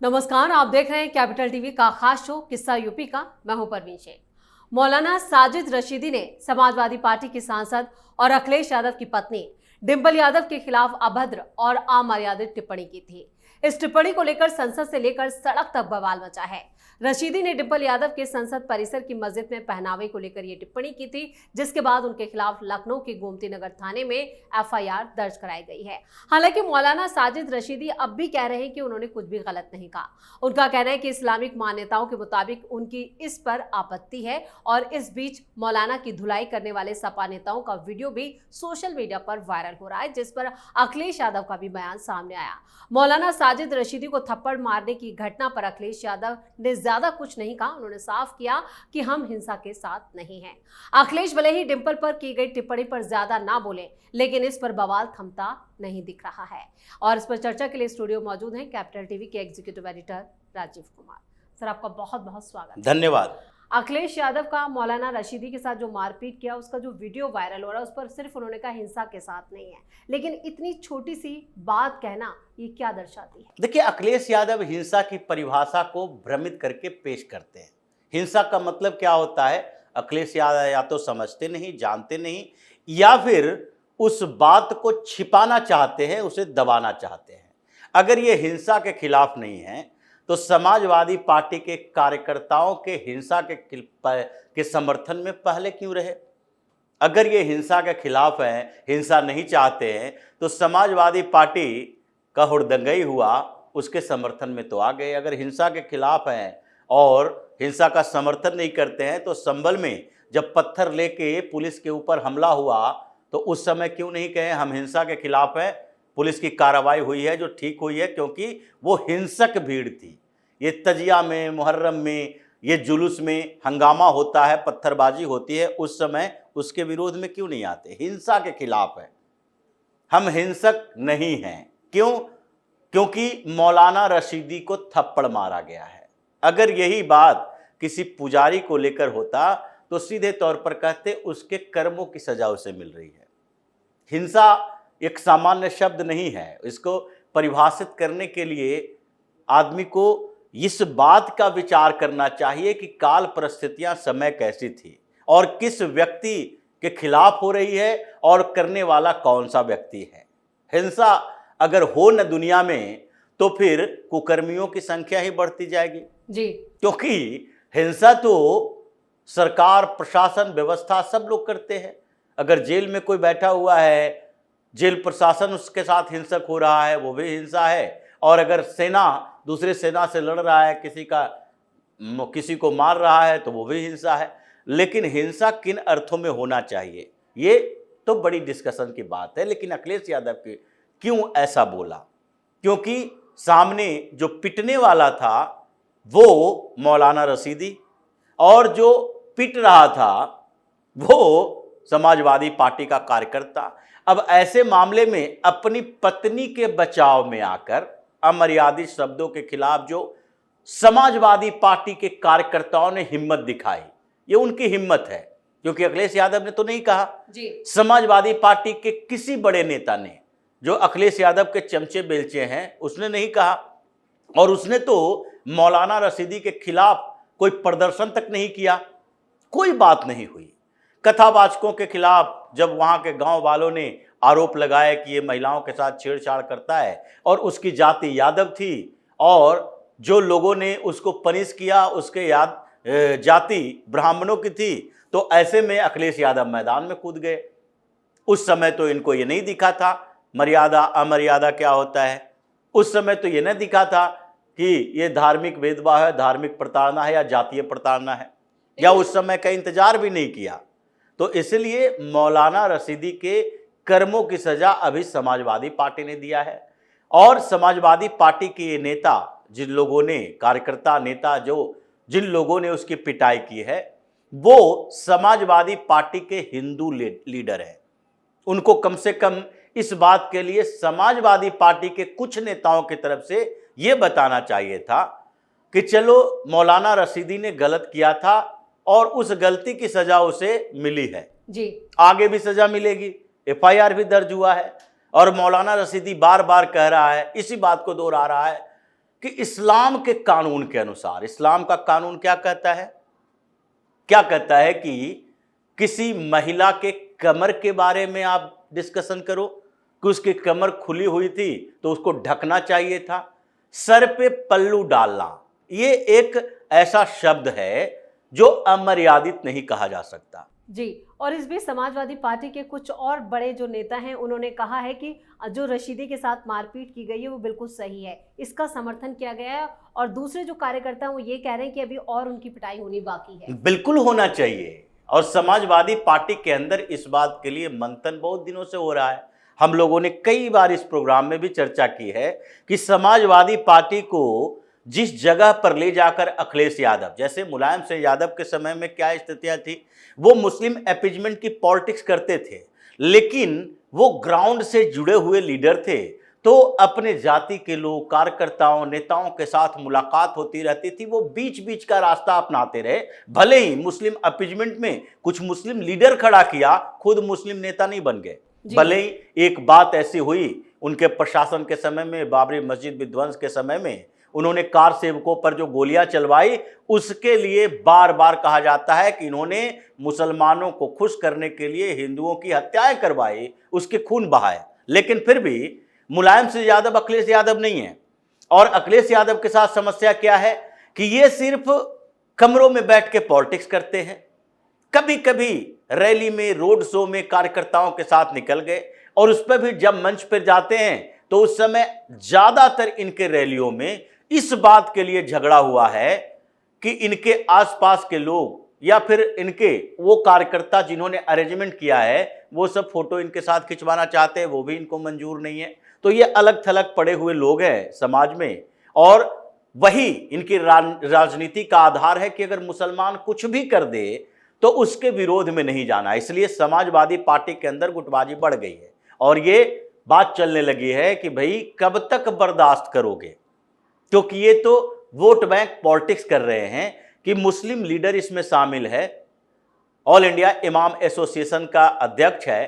नमस्कार, आप देख रहे हैं कैपिटल टीवी का खास शो किस्सा यूपी का। मैं हूं परवीन शेख। मौलाना साजिद रशीदी ने समाजवादी पार्टी की सांसद और अखिलेश यादव की पत्नी डिंपल यादव के खिलाफ अभद्र और अमर्यादित टिप्पणी की थी। इस टिप्पणी को लेकर संसद से लेकर सड़क तक बवाल मचा है। रशीदी ने डिंपल यादव के संसद परिसर की मस्जिद में पहनावे को लेकर ये टिप्पणी की थी, जिसके बाद उनके खिलाफ लखनऊ के गोमती नगर थाने में एफआईआर दर्ज कराई गई है। हालांकि मौलाना साजिद रशीदी अब भी कह रहे हैं कि उन्होंने कुछ भी गलत नहीं कहा। उनका कहना है कि इस्लामिक मान्यताओं के मुताबिक उनकी इस पर आपत्ति है। और इस बीच मौलाना की धुलाई करने वाले सपा नेताओं का वीडियो भी सोशल मीडिया पर वायरल हो रहा है, जिस पर अखिलेश यादव का भी बयान सामने आया। मौलाना साजिद रशीदी को थप्पड़ मारने की घटना पर अखिलेश यादव ने ज्यादा कुछ नहीं कहा। उन्होंने साफ किया कि हम हिंसा के साथ नहीं हैं। अखिलेश भले ही डिंपल पर की गई टिप्पणी पर ज्यादा ना बोले, लेकिन इस पर बवाल थमता नहीं दिख रहा है। और इस पर चर्चा के लिए स्टूडियो मौजूद हैं कैपिटल टीवी के executive editor Rajiv Kumar. Sir, आपका बहुत बहुत स्वागत। धन्यवाद। अखिलेश यादव का मौलाना रशीदी के साथ जो मारपीट किया, उसका जो वीडियो वायरल हो रहा है, उस पर सिर्फ उन्होंने कहा हिंसा के साथ नहीं है, लेकिन इतनी छोटी सी बात कहना ये क्या दर्शाती है? देखिए, अखिलेश यादव हिंसा की परिभाषा को भ्रमित करके पेश करते हैं। हिंसा का मतलब क्या होता है, अखिलेश यादव या तो समझते नहीं, जानते नहीं, या फिर उस बात को छिपाना चाहते हैं, उसे दबाना चाहते हैं। अगर ये हिंसा के खिलाफ नहीं है तो समाजवादी पार्टी के कार्यकर्ताओं के हिंसा के समर्थन में पहले क्यों रहे? अगर ये हिंसा के खिलाफ है, हिंसा नहीं चाहते हैं, तो समाजवादी पार्टी का हुड़दंगई हुआ, उसके समर्थन में तो आ गए। अगर हिंसा के खिलाफ हैं और हिंसा का समर्थन नहीं करते हैं, तो संभल में जब पत्थर लेके पुलिस के ऊपर हमला हुआ तो उस समय क्यों नहीं कहे हम हिंसा के खिलाफ हैं? पुलिस की कार्रवाई हुई है जो ठीक हुई है, क्योंकि वो हिंसक भीड़ थी। ये तजिया में, मुहर्रम में, ये जुलूस में हंगामा होता है, पत्थरबाजी होती है, उस समय उसके विरोध में क्यों नहीं आते? हिंसा के खिलाफ है, हम हिंसक नहीं हैं। क्यों? क्योंकि मौलाना रशीदी को थप्पड़ मारा गया है। अगर यही बात किसी पुजारी को लेकर होता तो सीधे तौर पर कहते उसके कर्मों की सजा उसे मिल रही है। हिंसा एक सामान्य शब्द नहीं है। इसको परिभाषित करने के लिए आदमी को इस बात का विचार करना चाहिए कि काल परिस्थितियां, समय कैसी थी और किस व्यक्ति के खिलाफ हो रही है और करने वाला कौन सा व्यक्ति है। हिंसा अगर हो न दुनिया में तो फिर कुकर्मियों की संख्या ही बढ़ती जाएगी जी, क्योंकि हिंसा तो सरकार, प्रशासन, व्यवस्था सब लोग करते हैं। अगर जेल में कोई बैठा हुआ है, जेल प्रशासन उसके साथ हिंसक हो रहा है, वो भी हिंसा है। और अगर सेना दूसरे सेना से लड़ रहा है, किसी को मार रहा है, तो वो भी हिंसा है। लेकिन हिंसा किन अर्थों में होना चाहिए, ये तो बड़ी डिस्कशन की बात है। लेकिन अखिलेश यादव के क्यों ऐसा बोला? क्योंकि सामने जो पिटने वाला था वो मौलाना रशीदी, और जो पिट रहा था वो समाजवादी पार्टी का कार्यकर्ता। अब ऐसे मामले में अपनी पत्नी के बचाव में आकर अमर्यादित शब्दों के खिलाफ जो समाजवादी पार्टी के कार्यकर्ताओं ने हिम्मत दिखाई, ये उनकी हिम्मत है। क्योंकि अखिलेश यादव ने तो नहीं कहा जी। समाजवादी पार्टी के किसी बड़े नेता ने, जो अखिलेश यादव के चमचे बेलचे हैं, उसने नहीं कहा। और उसने तो मौलाना रशीदी के खिलाफ कोई प्रदर्शन तक नहीं किया, कोई बात नहीं हुई। कथावाचकों के खिलाफ जब वहां के गांव वालों ने आरोप लगाया कि ये महिलाओं के साथ छेड़छाड़ करता है और उसकी जाति यादव थी, और जो लोगों ने उसको पनिश किया उसके जाति ब्राह्मणों की थी, तो ऐसे में अखिलेश यादव मैदान में कूद गए। उस समय तो इनको ये नहीं दिखा था मर्यादा अमर्यादा क्या होता है। उस समय तो ये नहीं दिखा था कि ये धार्मिक भेदभाव है, धार्मिक प्रताड़ना है या जातीय प्रताड़ना है, या उस समय का इंतजार भी नहीं किया। तो इसलिए मौलाना रशीदी के कर्मों की सजा अभी समाजवादी पार्टी ने दिया है। और समाजवादी पार्टी के ये नेता, जिन लोगों ने, कार्यकर्ता नेता जिन लोगों ने उसकी पिटाई की है, वो समाजवादी पार्टी के हिंदू लीडर हैं। उनको कम से कम इस बात के लिए समाजवादी पार्टी के कुछ नेताओं की तरफ से ये बताना चाहिए था कि चलो मौलाना रशीदी ने गलत किया था और उस गलती की सजा उसे मिली है जी, आगे भी सजा मिलेगी। एफआईआर भी दर्ज हुआ है और मौलाना रशीदी बार बार कह रहा है, इसी बात को दोहरा रहा है कि इस्लाम के कानून के अनुसार, इस्लाम का कानून क्या कहता है? क्या कहता है कि किसी महिला के कमर के बारे में आप डिस्कशन करो कि उसकी कमर खुली हुई थी तो उसको ढकना चाहिए था। सर पे पल्लू डालना, ये एक ऐसा शब्द है जो अमर्यादित नहीं कहा जा सकता। जी, और इस बीच समाजवादी पार्टी के कुछ और बड़े जो नेता हैं उन्होंने कहा है कि जो रशीदी के साथ मारपीट की गई है वो बिल्कुल सही है, इसका समर्थन किया गया है। और दूसरे जो कार्यकर्ता हैं वो ये कह रहे हैं कि अभी और उनकी पिटाई होनी बाकी है। बिल्कुल होना चाहिए, और समाजवादी पार्टी के अंदर इस बात के लिए मंथन बहुत दिनों से हो रहा है। हम लोगों ने कई बार इस प्रोग्राम में भी चर्चा की है कि समाजवादी पार्टी को जिस जगह पर ले जाकर अखिलेश यादव, जैसे मुलायम सिंह यादव के समय में क्या स्थितियां थी, वो मुस्लिम अपीजमेंट की पॉलिटिक्स करते थे, लेकिन वो ग्राउंड से जुड़े हुए लीडर थे, तो अपने जाति के लोग, कार्यकर्ताओं, नेताओं के साथ मुलाकात होती रहती थी, वो बीच बीच का रास्ता अपनाते रहे। भले ही मुस्लिम अपीजमेंट में कुछ मुस्लिम लीडर खड़ा किया, खुद मुस्लिम नेता नहीं बन गए। भले ही एक बात ऐसी हुई उनके प्रशासन के समय में, बाबरी मस्जिद विध्वंस के समय में उन्होंने कार सेवकों पर जो गोलियां चलवाई, उसके लिए बार बार कहा जाता है कि इन्होंने मुसलमानों को खुश करने के लिए हिंदुओं की हत्याएं करवाई, उसके खून बहाए। लेकिन फिर भी मुलायम सिंह यादव अखिलेश यादव नहीं है। और अखिलेश यादव के साथ समस्या क्या है कि ये सिर्फ कमरों में बैठ के पॉलिटिक्स करते हैं। कभी कभी रैली में, रोड शो में कार्यकर्ताओं के साथ निकल गए, और उस पर भी जब मंच पर जाते हैं तो उस समय ज्यादातर इनके रैलियों में इस बात के लिए झगड़ा हुआ है कि इनके आसपास के लोग या फिर इनके वो कार्यकर्ता जिन्होंने अरेंजमेंट किया है, वो सब फोटो इनके साथ खिंचवाना चाहते हैं, वो भी इनको मंजूर नहीं है। तो ये अलग थलग पड़े हुए लोग हैं समाज में, और वही इनकी राजनीति का आधार है कि अगर मुसलमान कुछ भी कर दे तो उसके विरोध में नहीं जाना। इसलिए समाजवादी पार्टी के अंदर गुटबाजी बढ़ गई है, और ये बात चलने लगी है कि भाई कब तक बर्दाश्त करोगे, क्योंकि ये तो वोट बैंक पॉलिटिक्स कर रहे हैं कि मुस्लिम लीडर इसमें शामिल है। ऑल इंडिया इमाम एसोसिएशन का अध्यक्ष है,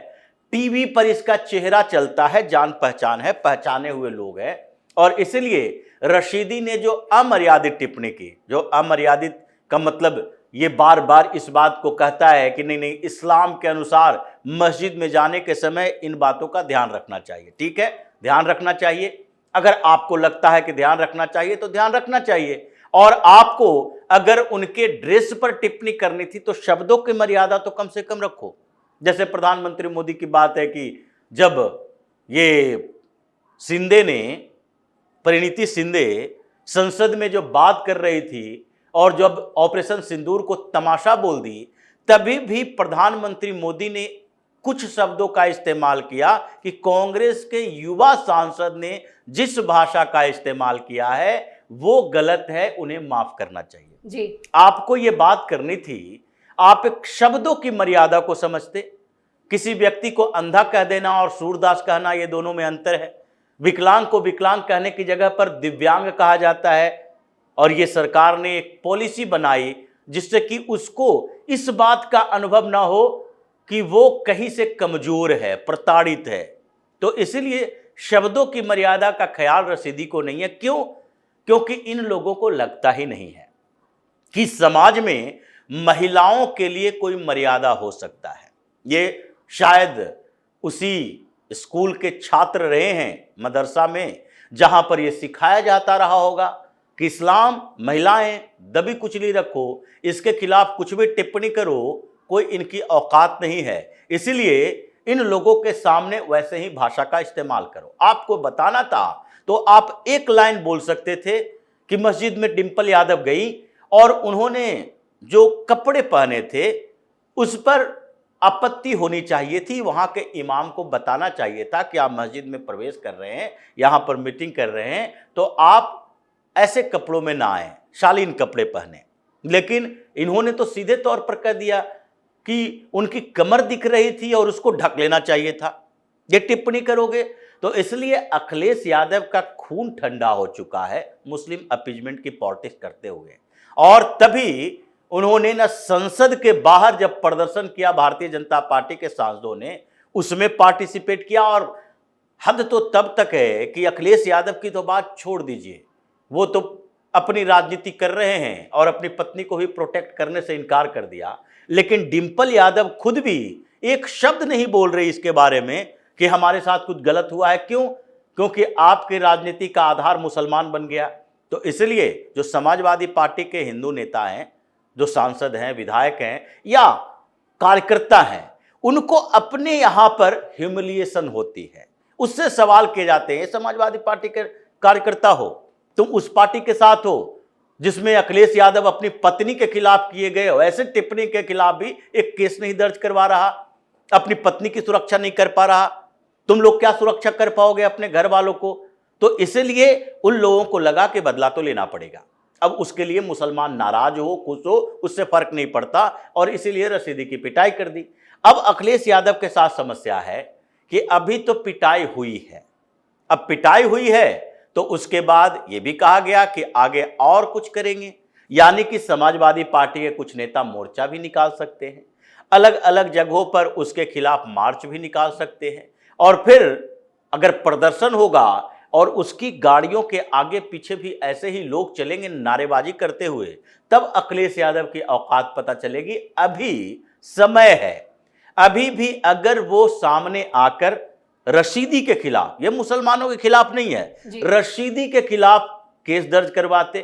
टीवी पर इसका चेहरा चलता है, जान पहचान है, पहचाने हुए लोग हैं। और इसलिए रशीदी ने जो अमर्यादित टिप्पणी की, जो अमर्यादित का मतलब ये बार बार इस बात को कहता है कि नहीं, इस्लाम के अनुसार मस्जिद में जाने के समय इन बातों का ध्यान रखना चाहिए। ठीक है, ध्यान रखना चाहिए। अगर आपको लगता है कि ध्यान रखना चाहिए तो ध्यान रखना चाहिए। और आपको अगर उनके ड्रेस पर टिप्पणी करनी थी तो शब्दों की मर्यादा तो कम से कम रखो। जैसे प्रधानमंत्री मोदी की बात है कि जब ये शिंदे ने, परिणीति शिंदे संसद में जो बात कर रही थी और जब ऑपरेशन सिंदूर को तमाशा बोल दी, तभी भी प्रधानमंत्री मोदी ने कुछ शब्दों का इस्तेमाल किया कि कांग्रेस के युवा सांसद ने जिस भाषा का इस्तेमाल किया है वो गलत है, उन्हें माफ करना चाहिए। जी, आपको ये बात करनी थी, आप एक शब्दों की मर्यादा को समझते। किसी व्यक्ति को अंधा कह देना और सूरदास कहना, ये दोनों में अंतर है। विकलांग को विकलांग कहने की जगह पर दिव्यांग कहा जाता है, और ये सरकार ने एक पॉलिसी बनाई जिससे कि उसको इस बात का अनुभव ना हो कि वो कहीं से कमजोर है, प्रताड़ित है। तो इसलिए शब्दों की मर्यादा का ख्याल रशीदी को नहीं है। क्यों? क्योंकि इन लोगों को लगता ही नहीं है कि समाज में महिलाओं के लिए कोई मर्यादा हो सकता है। ये शायद उसी स्कूल के छात्र रहे हैं मदरसा में, जहां पर यह सिखाया जाता रहा होगा कि इस्लाम, महिलाएं दबी कुचली रखो, इसके खिलाफ कुछ भी टिप्पणी करो, कोई इनकी औकात नहीं है। इसलिए इन लोगों के सामने वैसे ही भाषा का इस्तेमाल करो। आपको बताना था तो आप एक लाइन बोल सकते थे कि मस्जिद में डिंपल यादव गई और उन्होंने जो कपड़े पहने थे उस पर आपत्ति होनी चाहिए थी। वहां के इमाम को बताना चाहिए था कि आप मस्जिद में प्रवेश कर रहे हैं, यहां पर मीटिंग कर रहे हैं, तो आप ऐसे कपड़ों में ना आए, शालीन कपड़े पहने। लेकिन इन्होंने तो सीधे तौर पर कह दिया कि उनकी कमर दिख रही थी और उसको ढक लेना चाहिए था। ये टिप्पणी करोगे तो इसलिए अखिलेश यादव का खून ठंडा हो चुका है मुस्लिम अपीजमेंट की पॉलिटिक्स करते हुए। और तभी उन्होंने न संसद के बाहर जब प्रदर्शन किया भारतीय जनता पार्टी के सांसदों ने, उसमें पार्टिसिपेट किया। और हद तो तब तक है कि अखिलेश यादव की तो बात छोड़ दीजिए, वो तो अपनी राजनीति कर रहे हैं और अपनी पत्नी को भी प्रोटेक्ट करने से इनकार कर दिया, लेकिन डिंपल यादव खुद भी एक शब्द नहीं बोल रही इसके बारे में कि हमारे साथ कुछ गलत हुआ है। क्यों? क्योंकि आपके राजनीति का आधार मुसलमान बन गया। तो इसलिए जो समाजवादी पार्टी के हिंदू नेता हैं, जो सांसद हैं, विधायक हैं या कार्यकर्ता हैं, उनको अपने यहां पर ह्यूमिलिएशन होती है, उससे सवाल किए जाते हैं। समाजवादी पार्टी के कार्यकर्ता हो, तुम उस पार्टी के साथ हो जिसमें अखिलेश यादव अपनी पत्नी के खिलाफ किए गए हो ऐसे टिप्पणी के खिलाफ भी एक केस नहीं दर्ज करवा रहा, अपनी पत्नी की सुरक्षा नहीं कर पा रहा, तुम लोग क्या सुरक्षा कर पाओगे अपने घर वालों को? तो इसलिए उन लोगों को लगा कि बदला तो लेना पड़ेगा। अब उसके लिए मुसलमान नाराज हो, खुश हो, उससे फर्क नहीं पड़ता, और इसीलिए रशीदी की पिटाई कर दी। अब अखिलेश यादव के साथ समस्या है कि अभी तो पिटाई हुई है, अब पिटाई हुई है तो उसके बाद यह भी कहा गया कि आगे और कुछ करेंगे, यानी कि समाजवादी पार्टी के कुछ नेता मोर्चा भी निकाल सकते हैं, अलग अलग जगहों पर उसके खिलाफ मार्च भी निकाल सकते हैं, और फिर अगर प्रदर्शन होगा और उसकी गाड़ियों के आगे पीछे भी ऐसे ही लोग चलेंगे नारेबाजी करते हुए, तब अखिलेश यादव की औकात पता चलेगी। अभी समय है, अभी भी अगर वो सामने आकर रशीदी के खिलाफ, ये मुसलमानों के खिलाफ नहीं है, रशीदी के खिलाफ केस दर्ज करवाते,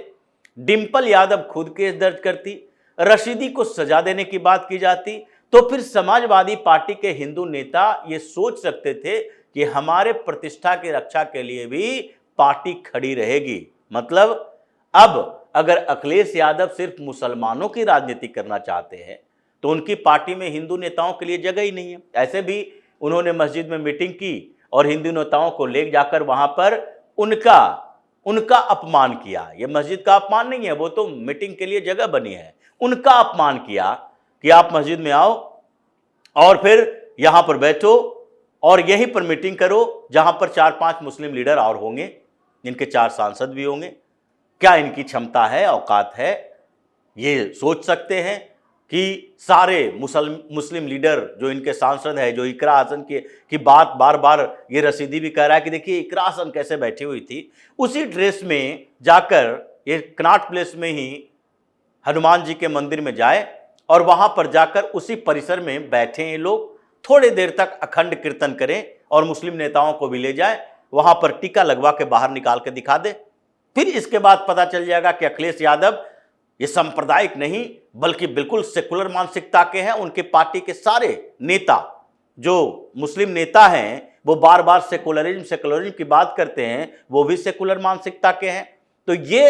डिंपल यादव खुद केस दर्ज करती, रशीदी को सजा देने की बात की जाती, तो फिर समाजवादी पार्टी के हिंदू नेता ये सोच सकते थे कि हमारे प्रतिष्ठा की रक्षा के लिए भी पार्टी खड़ी रहेगी। मतलब अब अगर अखिलेश यादव सिर्फ मुसलमानों की राजनीति करना चाहते हैं तो उनकी पार्टी में हिंदू नेताओं के लिए जगह ही नहीं है। ऐसे भी उन्होंने मस्जिद में मीटिंग की और हिंदू नेताओं को ले जाकर वहां पर उनका अपमान किया। यह मस्जिद का अपमान नहीं है, वो तो मीटिंग के लिए जगह बनी है। उनका अपमान किया कि आप मस्जिद में आओ और फिर यहां पर बैठो और यहीं पर मीटिंग करो जहां पर 4-5 मुस्लिम लीडर और होंगे, इनके 4 सांसद भी होंगे। क्या इनकी क्षमता है, औकात है? ये सोच सकते हैं कि सारे मुस्लिम लीडर जो इनके सांसद है, जो इकरा हसन की बात बार बार ये रशीदी भी कह रहा है कि देखिए इकरा हसन कैसे बैठी हुई थी, उसी ड्रेस में जाकर ये कनॉट प्लेस में ही हनुमान जी के मंदिर में जाए और वहां पर जाकर उसी परिसर में बैठे ये लोग, थोड़ी देर तक अखंड कीर्तन करें और मुस्लिम नेताओं को भी ले जाए, वहां पर टीका लगवा के बाहर निकाल के दिखा दे। फिर इसके बाद पता चल जाएगा कि अखिलेश यादव ये सांप्रदायिक नहीं बल्कि बिल्कुल सेकुलर मानसिकता के हैं। उनके पार्टी के सारे नेता जो मुस्लिम नेता हैं वो बार बार सेकुलरिज्म की बात करते हैं, वो भी सेकुलर मानसिकता के हैं। तो ये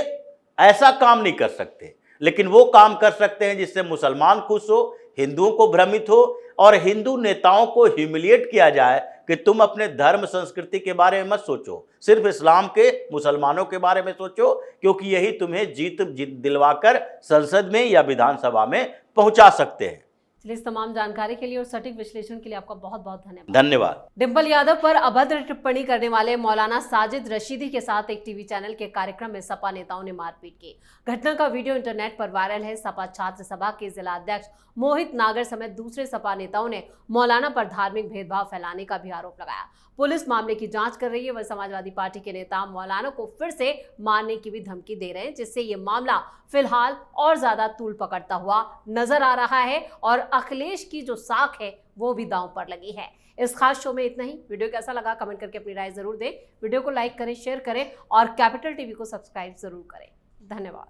ऐसा काम नहीं कर सकते, लेकिन वो काम कर सकते हैं जिससे मुसलमान खुश हो, हिंदुओं को भ्रमित हो और हिंदू नेताओं को ह्यूमिलिएट किया जाए कि तुम अपने धर्म संस्कृति के बारे में मत सोचो, सिर्फ इस्लाम के, मुसलमानों के बारे में सोचो, क्योंकि यही तुम्हें जीत दिलवाकर संसद में या विधानसभा में पहुंचा सकते हैं। चलिए, इस तमाम जानकारी के लिए और सटीक विश्लेषण के लिए आपका बहुत बहुत धन्यवाद। धन्यवाद। डिंपल यादव पर अभद्र टिप्पणी करने वाले मौलाना साजिद रशीदी के साथ एक टीवी चैनल के कार्यक्रम में सपा नेताओं ने मारपीट की। घटना का वीडियो इंटरनेट पर वायरल है। सपा छात्र सभा के जिला अध्यक्ष मोहित नागर समेत दूसरे सपा नेताओं ने मौलाना पर धार्मिक भेदभाव फैलाने का भी आरोप लगाया। पुलिस मामले की जांच कर रही है। वह समाजवादी पार्टी के नेता मौलाना को फिर से मारने की भी धमकी दे रहे हैं, जिससे ये मामला फिलहाल और ज्यादा तूल पकड़ता हुआ नजर आ रहा है और अखिलेश की जो साख है वो भी दांव पर लगी है। इस खास शो में इतना ही। वीडियो कैसा लगा कमेंट करके अपनी राय जरूर दें। वीडियो को लाइक करें, शेयर करें और कैपिटल टीवी को सब्सक्राइब जरूर करें। धन्यवाद।